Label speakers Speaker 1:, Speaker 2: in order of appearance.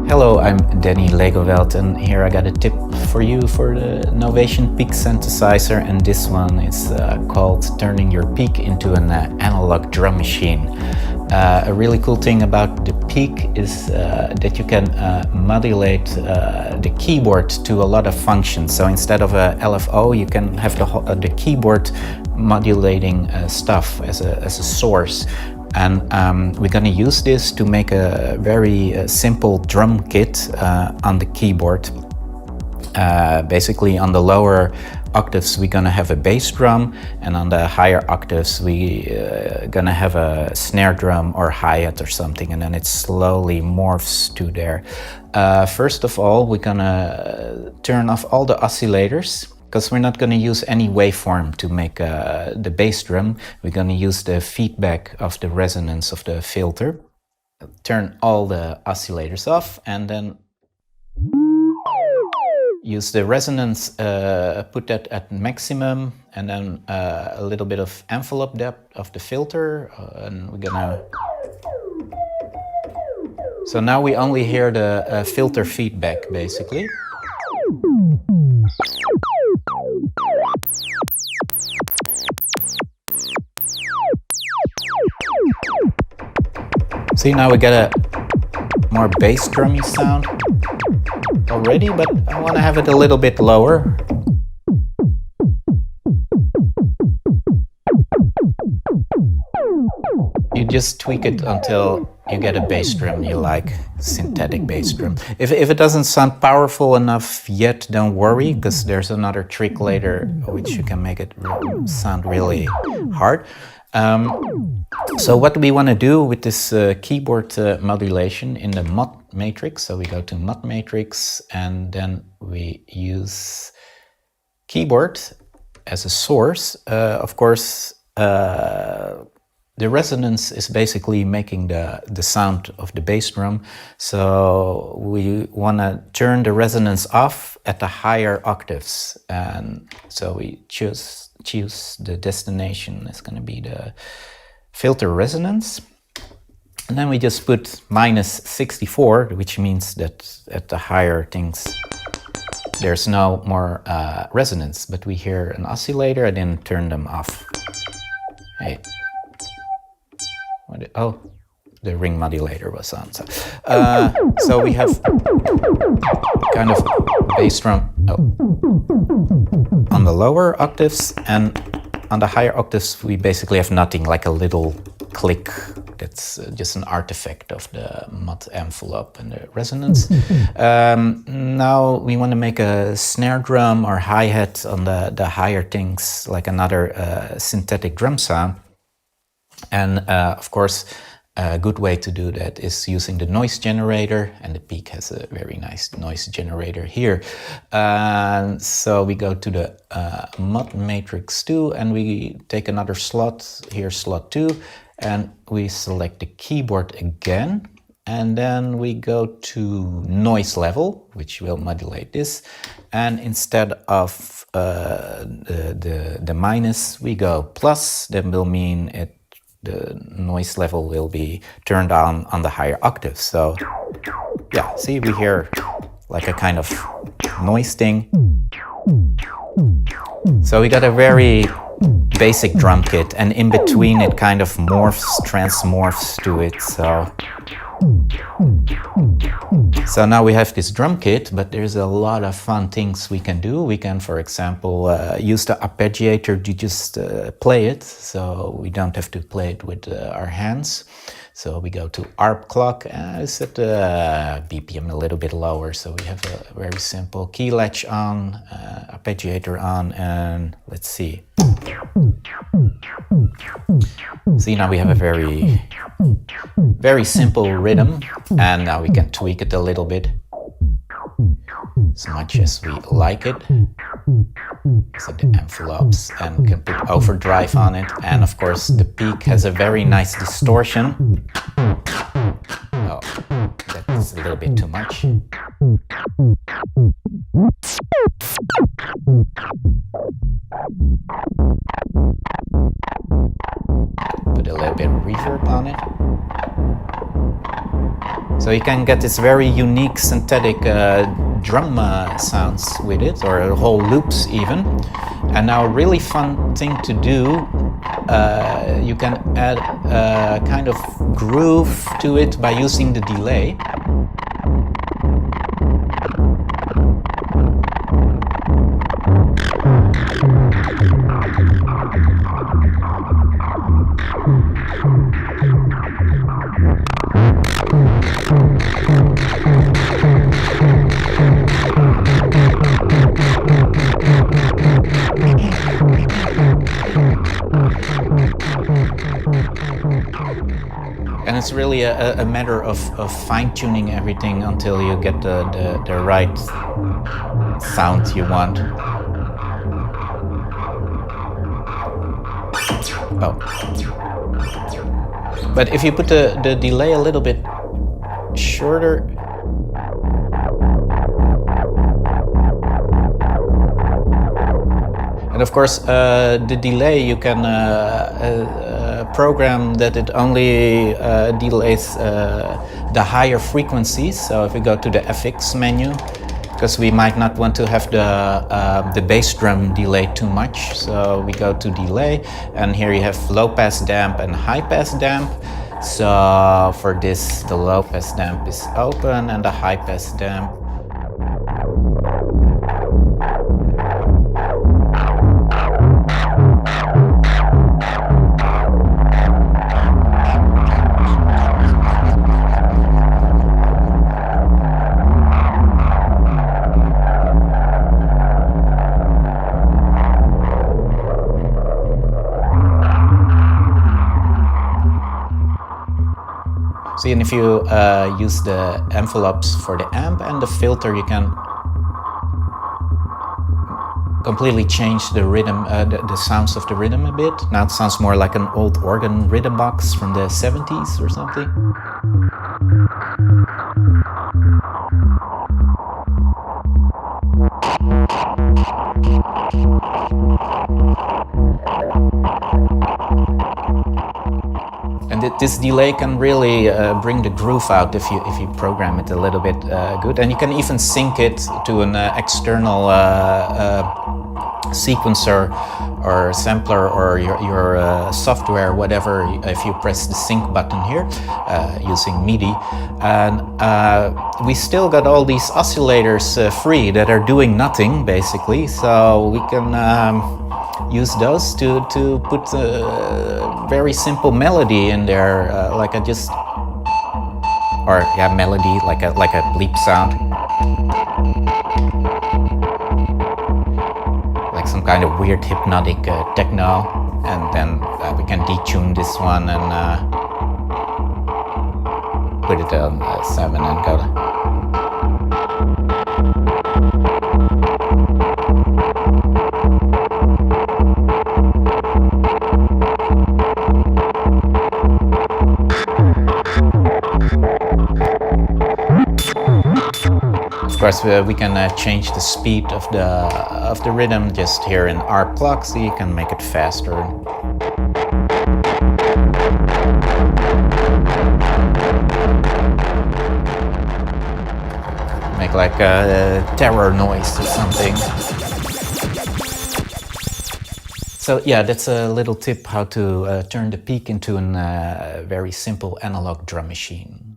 Speaker 1: Hello, I'm Danny Legowelt, and here I got a tip for you for the Novation Peak synthesizer, and this one is called Turning Your Peak into an Analog Drum Machine. A really cool thing about the Peak is that you can modulate the keyboard to a lot of functions. So instead of a LFO, you can have the keyboard modulating stuff as a source. And we're going to use this to make a very simple drum kit on the keyboard. Basically, on the lower octaves, we're going to have a bass drum, and on the higher octaves, we're going to have a snare drum or hi-hat or something, and then it slowly morphs to there. First of all, we're going to turn off all the oscillators, because we're not going to use any waveform to make the bass drum. We're going to use the feedback of the resonance of the filter. Turn all the oscillators off, and then use the resonance, put that at maximum, and then a little bit of envelope depth of the filter, and we're gonna... So now we only hear the filter feedback, basically. See, now we get a more bass drummy sound already, but I want to have it a little bit lower. You just tweak it until you get a bass drum you like, synthetic bass drum. If it doesn't sound powerful enough yet, don't worry, because there's another trick later which you can make it sound really hard. So what we want to do with this keyboard modulation in the mod matrix, so we go to mod matrix, and then we use keyboard as a source. Of course, the resonance is basically making the sound of the bass drum, so we want to turn the resonance off at the higher octaves, and so we choose the destination is going to be the filter resonance, and then we just put -64, which means that at the higher things there's no more resonance, but we hear an oscillator. I didn't turn them off. Hey. Oh, the ring modulator was on. So we have kind of bass drum on the lower octaves, and on the higher octaves we basically have nothing, like a little click that's just an artifact of the mod envelope and the resonance. Now we want to make a snare drum or hi-hat on the higher things, like another synthetic drum sound. And of course, a good way to do that is using the noise generator, and the Peak has a very nice noise generator here. So we go to the mod matrix 2, and we take another slot, here slot 2, and we select the keyboard again, and then we go to noise level, which will modulate this, and instead of the minus, we go plus. That will mean the noise level will be turned on the higher octaves. So yeah, see, we hear like a kind of noise thing. So we got a very basic drum kit, and in between it kind of transmorphs to it. So now we have this drum kit, but there's a lot of fun things we can do. We can, for example, use the arpeggiator to just play it, so we don't have to play it with our hands. So we go to ARP clock, and set the BPM a little bit lower, so we have a very simple key latch on, arpeggiator on, and let's see. See, now we have a very simple rhythm, and now we can tweak it a little bit as much as we like it. So the envelopes, and we can put overdrive on it, and of course the Peak has a very nice distortion. Oh, that's a little bit too much. Put a little bit of reverb on it. So you can get this very unique synthetic drum sounds with it, or whole loops even. And now a really fun thing to do, you can add a kind of groove to it by using the delay. And it's really a matter of fine-tuning everything until you get the right sound you want. Oh. But if you put the delay a little bit shorter, and of course the delay you can program that it only delays the higher frequencies. So if we go to the FX menu, because we might not want to have the bass drum delay too much, so we go to delay, and here you have low pass damp and high pass damp. So for this, the low pass damp is open and the high pass damp. See, and if you use the envelopes for the amp and the filter, you can completely change the rhythm, the sounds of the rhythm a bit. Now it sounds more like an old organ rhythm box from the 70s or something. And this delay can really bring the groove out if you program it a little bit good. And you can even sync it to an external sequencer or sampler or your software, whatever, if you press the sync button here using MIDI. And we still got all these oscillators free that are doing nothing, basically. So we can use those to put a very simple melody in there, like a just, or yeah, melody, like a bleep sound, like some kind of weird hypnotic techno, and then we can detune this one and put it on 7 and go. Of course, we can change the speed of the rhythm just here in R plug, so you can make it faster. Make like a terror noise or something. So yeah, that's a little tip how to turn the Peak into a very simple analog drum machine.